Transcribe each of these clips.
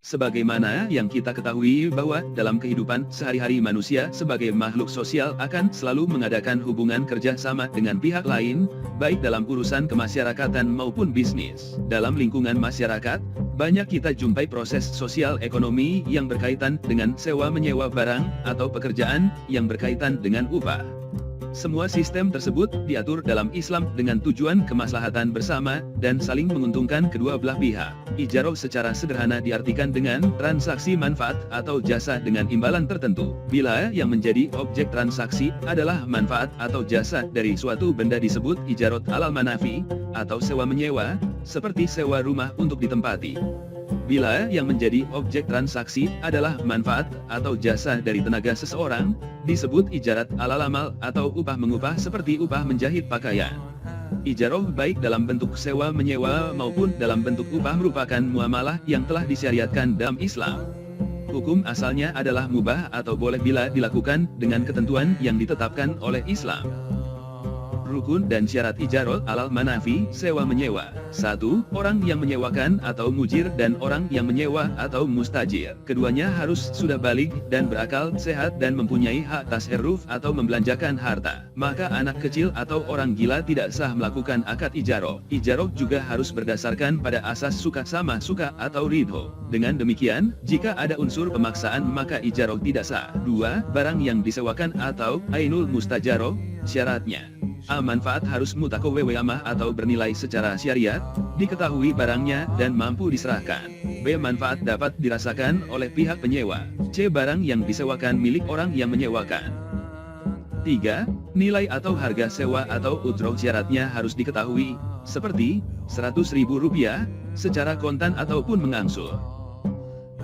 Sebagaimana yang kita ketahui bahwa dalam kehidupan sehari-hari manusia sebagai makhluk sosial akan selalu mengadakan hubungan kerja sama dengan pihak lain, baik dalam urusan kemasyarakatan maupun bisnis. Dalam lingkungan masyarakat, banyak kita jumpai proses sosial ekonomi yang berkaitan dengan sewa-menyewa barang atau pekerjaan yang berkaitan dengan upah. Semua sistem tersebut diatur dalam Islam dengan tujuan kemaslahatan bersama dan saling menguntungkan kedua belah pihak. Ijarah secara sederhana diartikan dengan transaksi manfaat atau jasa dengan imbalan tertentu. Bila yang menjadi objek transaksi adalah manfaat atau jasa dari suatu benda disebut ijarah alal manafi atau sewa menyewa, seperti sewa rumah untuk ditempati. Bila yang menjadi objek transaksi adalah manfaat atau jasa dari tenaga seseorang, disebut ijarat alal amal atau upah mengupah seperti upah menjahit pakaian. Ijarah baik dalam bentuk sewa menyewa maupun dalam bentuk upah merupakan muamalah yang telah disyariatkan dalam Islam. Hukum asalnya adalah mubah atau boleh bila dilakukan dengan ketentuan yang ditetapkan oleh Islam. Rukun dan syarat ijarah alal manafi, sewa menyewa. 1. Orang yang menyewakan atau mujir dan orang yang menyewa atau mustajir. Keduanya harus sudah baligh dan berakal sehat dan mempunyai hak tasarruf atau membelanjakan harta. Maka anak kecil atau orang gila tidak sah melakukan akad ijarah. Ijarah juga harus berdasarkan pada asas suka sama suka atau ridho. Dengan demikian, jika ada unsur pemaksaan maka ijarah tidak sah. 2. Barang yang disewakan atau ainul mustajarah. Syaratnya: A. Manfaat harus mutakawwamah atau bernilai secara syariat, diketahui barangnya dan mampu diserahkan. B. Manfaat dapat dirasakan oleh pihak penyewa. C. Barang yang disewakan milik orang yang menyewakan. 3. Nilai atau harga sewa atau ujrah syaratnya harus diketahui, seperti Rp100.000 secara kontan ataupun mengangsur.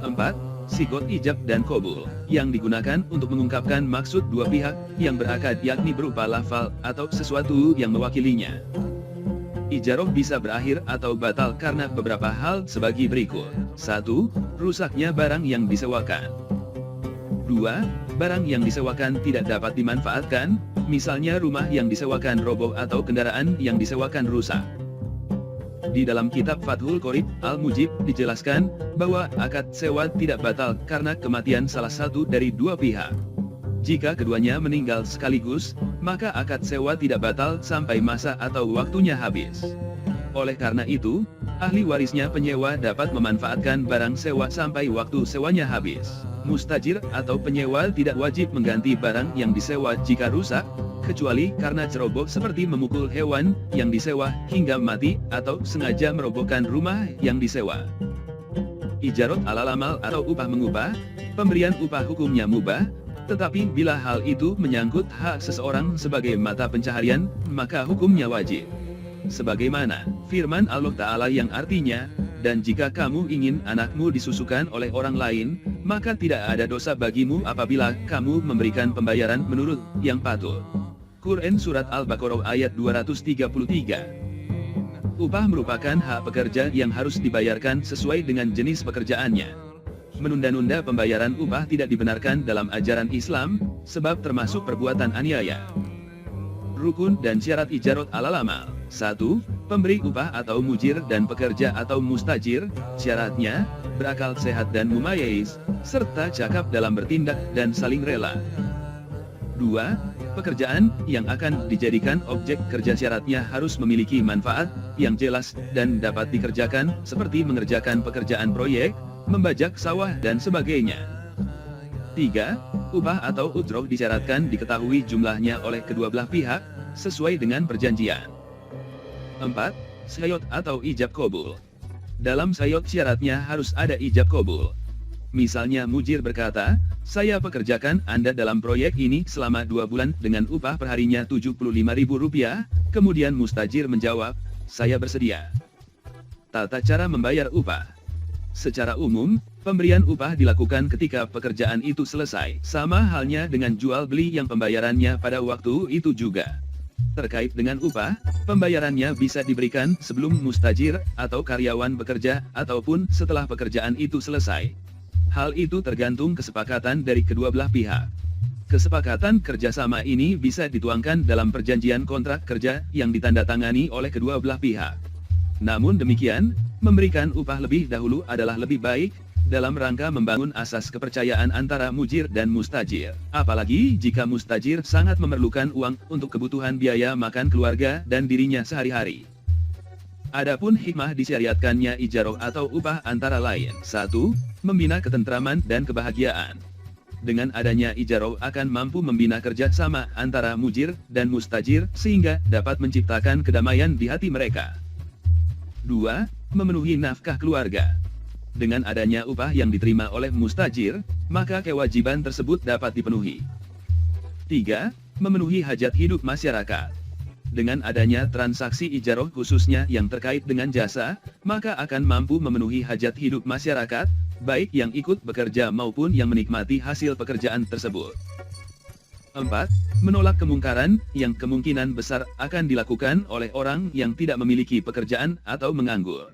4. Sigot ijab dan qabul, yang digunakan untuk mengungkapkan maksud dua pihak yang berakad yakni berupa lafal atau sesuatu yang mewakilinya. Ijarah bisa berakhir atau batal karena beberapa hal sebagai berikut. 1. Rusaknya barang yang disewakan. 2. Barang yang disewakan tidak dapat dimanfaatkan, misalnya rumah yang disewakan roboh atau kendaraan yang disewakan rusak. Di dalam kitab Fathul Qorib Al-Mujib dijelaskan bahwa akad sewa tidak batal karena kematian salah satu dari dua pihak. Jika keduanya meninggal sekaligus, maka akad sewa tidak batal sampai masa atau waktunya habis. Oleh karena itu, ahli warisnya penyewa dapat memanfaatkan barang sewa sampai waktu sewanya habis. Mustajir atau penyewa tidak wajib mengganti barang yang disewa jika rusak, kecuali karena ceroboh seperti memukul hewan yang disewa hingga mati atau sengaja merobohkan rumah yang disewa. Ijarah alal amal atau upah mengupah, pemberian upah hukumnya mubah, tetapi bila hal itu menyangkut hak seseorang sebagai mata pencaharian, maka hukumnya wajib. Sebagaimana firman Allah Ta'ala yang artinya, dan jika kamu ingin anakmu disusukan oleh orang lain, maka tidak ada dosa bagimu apabila kamu memberikan pembayaran menurut yang patut. Quran Surat Al-Baqarah ayat 233. Upah merupakan hak pekerja yang harus dibayarkan sesuai dengan jenis pekerjaannya. Menunda-nunda pembayaran upah tidak dibenarkan dalam ajaran Islam, sebab termasuk perbuatan aniaya. Rukun dan syarat ijarah alal amal. 1. Pemberi upah atau mujir dan pekerja atau mustajir, syaratnya berakal sehat dan mumayyiz, serta cakap dalam bertindak dan saling rela. 2. Pekerjaan yang akan dijadikan objek kerja syaratnya harus memiliki manfaat yang jelas dan dapat dikerjakan, seperti mengerjakan pekerjaan proyek, membajak sawah dan sebagainya. 3. Upah atau ujrah disyaratkan diketahui jumlahnya oleh kedua belah pihak, sesuai dengan perjanjian. 4. Sayot atau ijab qabul. Dalam sayot syaratnya harus ada ijab qabul. Misalnya mujir berkata, saya pekerjakan Anda dalam proyek ini selama 2 bulan dengan upah perharinya Rp75.000, kemudian mustajir menjawab, saya bersedia. Tata cara membayar upah. Secara umum, pemberian upah dilakukan ketika pekerjaan itu selesai, sama halnya dengan jual beli yang pembayarannya pada waktu itu juga. Terkait dengan upah, pembayarannya bisa diberikan sebelum mustajir atau karyawan bekerja, ataupun setelah pekerjaan itu selesai. Hal itu tergantung kesepakatan dari kedua belah pihak. Kesepakatan kerjasama ini bisa dituangkan dalam perjanjian kontrak kerja yang ditandatangani oleh kedua belah pihak. Namun demikian, memberikan upah lebih dahulu adalah lebih baik, dalam rangka membangun asas kepercayaan antara mujir dan mustajir. Apalagi jika mustajir sangat memerlukan uang untuk kebutuhan biaya makan keluarga dan dirinya sehari-hari. Adapun hikmah disyariatkannya ijarah atau upah antara lain. 1. Membina ketentraman dan kebahagiaan. Dengan adanya ijarah akan mampu membina kerjasama antara mujir dan mustajir sehingga dapat menciptakan kedamaian di hati mereka. 2. Memenuhi nafkah keluarga. Dengan adanya upah yang diterima oleh mustajir, maka kewajiban tersebut dapat dipenuhi. 3. Memenuhi hajat hidup masyarakat. Dengan adanya transaksi ijarah khususnya yang terkait dengan jasa, maka akan mampu memenuhi hajat hidup masyarakat, baik yang ikut bekerja maupun yang menikmati hasil pekerjaan tersebut. 4. Menolak kemungkaran, yang kemungkinan besar akan dilakukan oleh orang yang tidak memiliki pekerjaan atau menganggur.